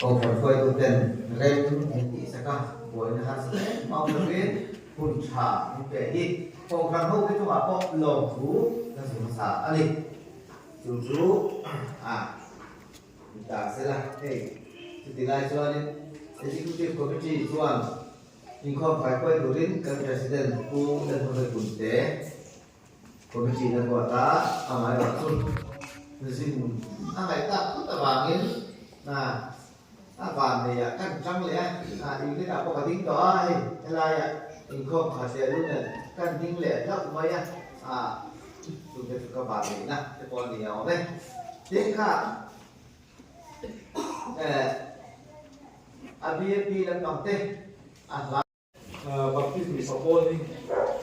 Ông phải phơi tu tiền lên những tí sẽ có buổi là hát sẽ mong được biết hùn trả những cái đi ông khăn hô cái chỗ mà bọc lồng thú là sự mà xả ăn đi chú ta sẽ là hey thì lại cho nên executive committee chuan nhưng không phải quay đồ đến các president cũng đang hội cùng tế committee đang gọi ta ai bảo xuân xin ai ta cũng ta vàng yên là vàng thì các trăm lẻ thì cái nào có tính đó hay là mình không phải sẽ luôn này các tính lẻ thấp mấy chúng ta các bạn này nè cái con thì nhỏ đây tiếp khác BFP làm nòng tên baptism is supporting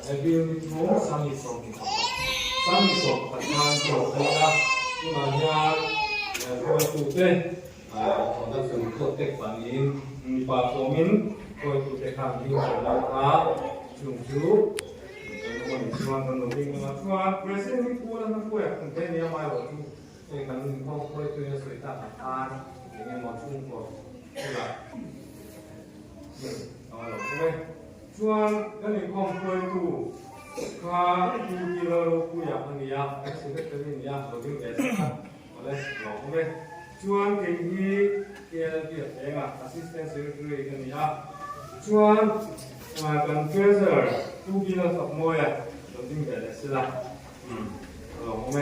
every room sang is something sang is so but nan so kaya kumanya ko tu te da su protect panin pa komin ko tu te kham ding so la ka chung chu ko ni chuan kan ding ma chuan president ko la na ko ya kan te ni mai lo tu e kan ko ko tu ya so ta ta ni ma chung ko la chuan kan in khom khoi tu kha tu ki lo ku ya ania secretary nia lo ding es ole lo ko chuan ke hi ke enga assistant secretary kan nia chuan kan treasurer tu ki lo sap moya lo ding es la lo ko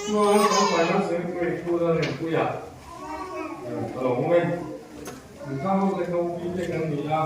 chuan kan finance secretary ku lo ne ku ya lo ko ka ho le ko pi le kan nia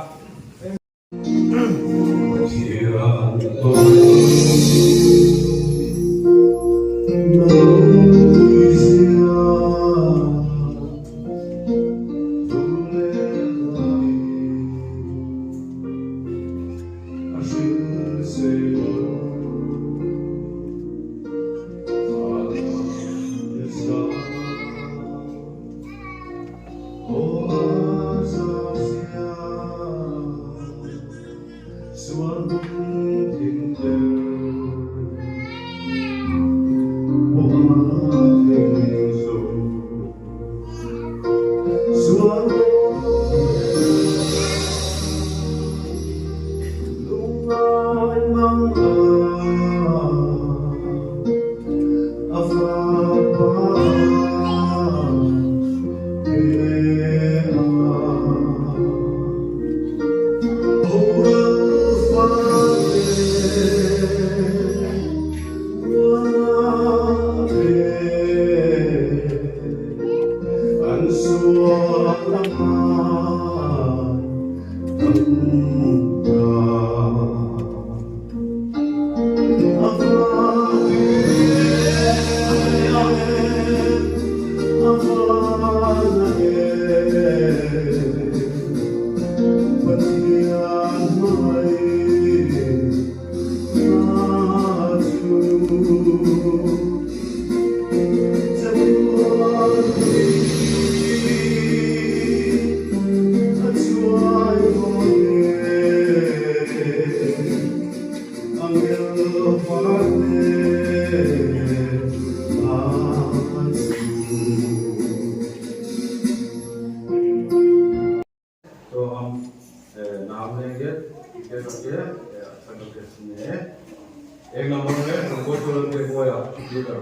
एक number में robot के होया leader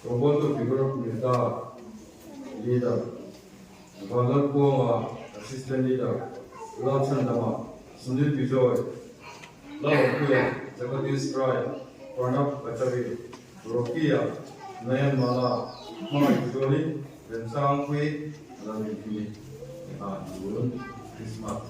robot तो figure मिलता leader गलत को assistant leader Lawson दमा Sunil Bijoy law कुया Jagdish राय प्रणब पचरी रोकिया नयन माला माई जोली रेंसांग हुई ललित की जुन Christmas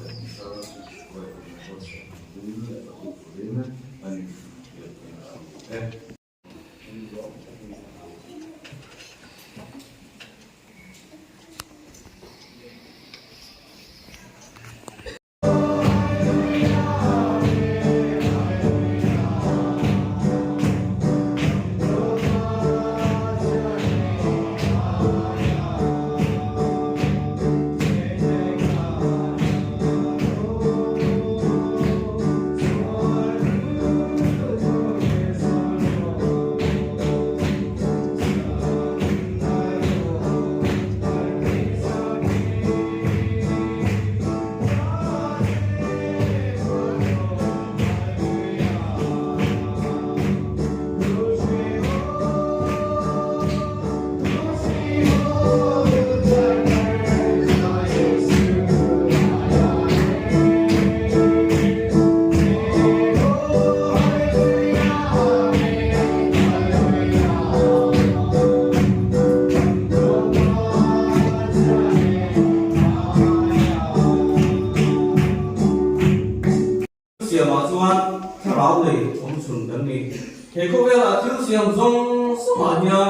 Siam acuan tharau le om sun kan ni he ko vela thil siam zong samanya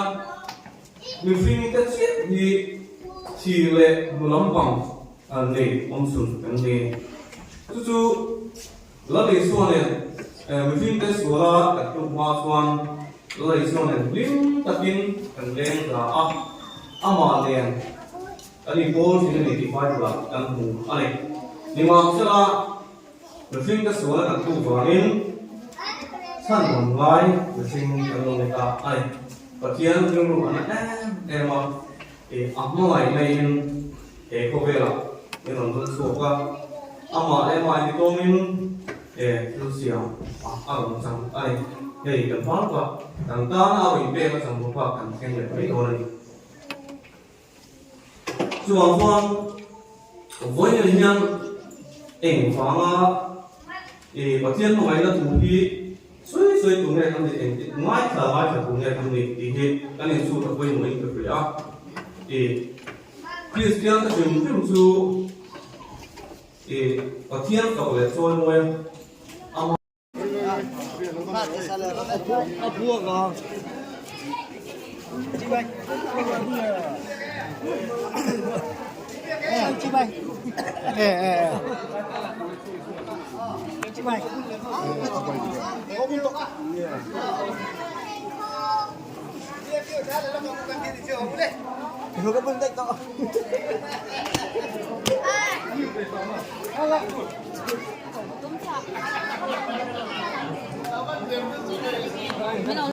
mi fing ta chiat ni thi le mulam pang an le om sun kan ni chu la le suan le mi fing ta suala ta tu ma suan la le suan le lim takin kan leng ra a ama len ani bol ni ni ti fa la kan hu ale ni ma sala Refing the solar and two varin Sun on line, refing along the eye. But here, you know, Emma, a Amai main, a Covera, you know, the sofa, Ama, Emma, the Domin, a Lucia, Alan, I, hey, the Papa, and down our in papers and Papa and can get very already. So, on one, avoid young, in Fama. Và thiên của ngày là thủ hi suy tụng ngày thằng gì ngay thở tụng ngày thằng gì thì hiện cái này su là quên mình được rồi á thì Christian ta dùng phim su thì và thiên cầu để cho nuôi chị bay chị bay Hứa cái bưng tay to Mấy đâu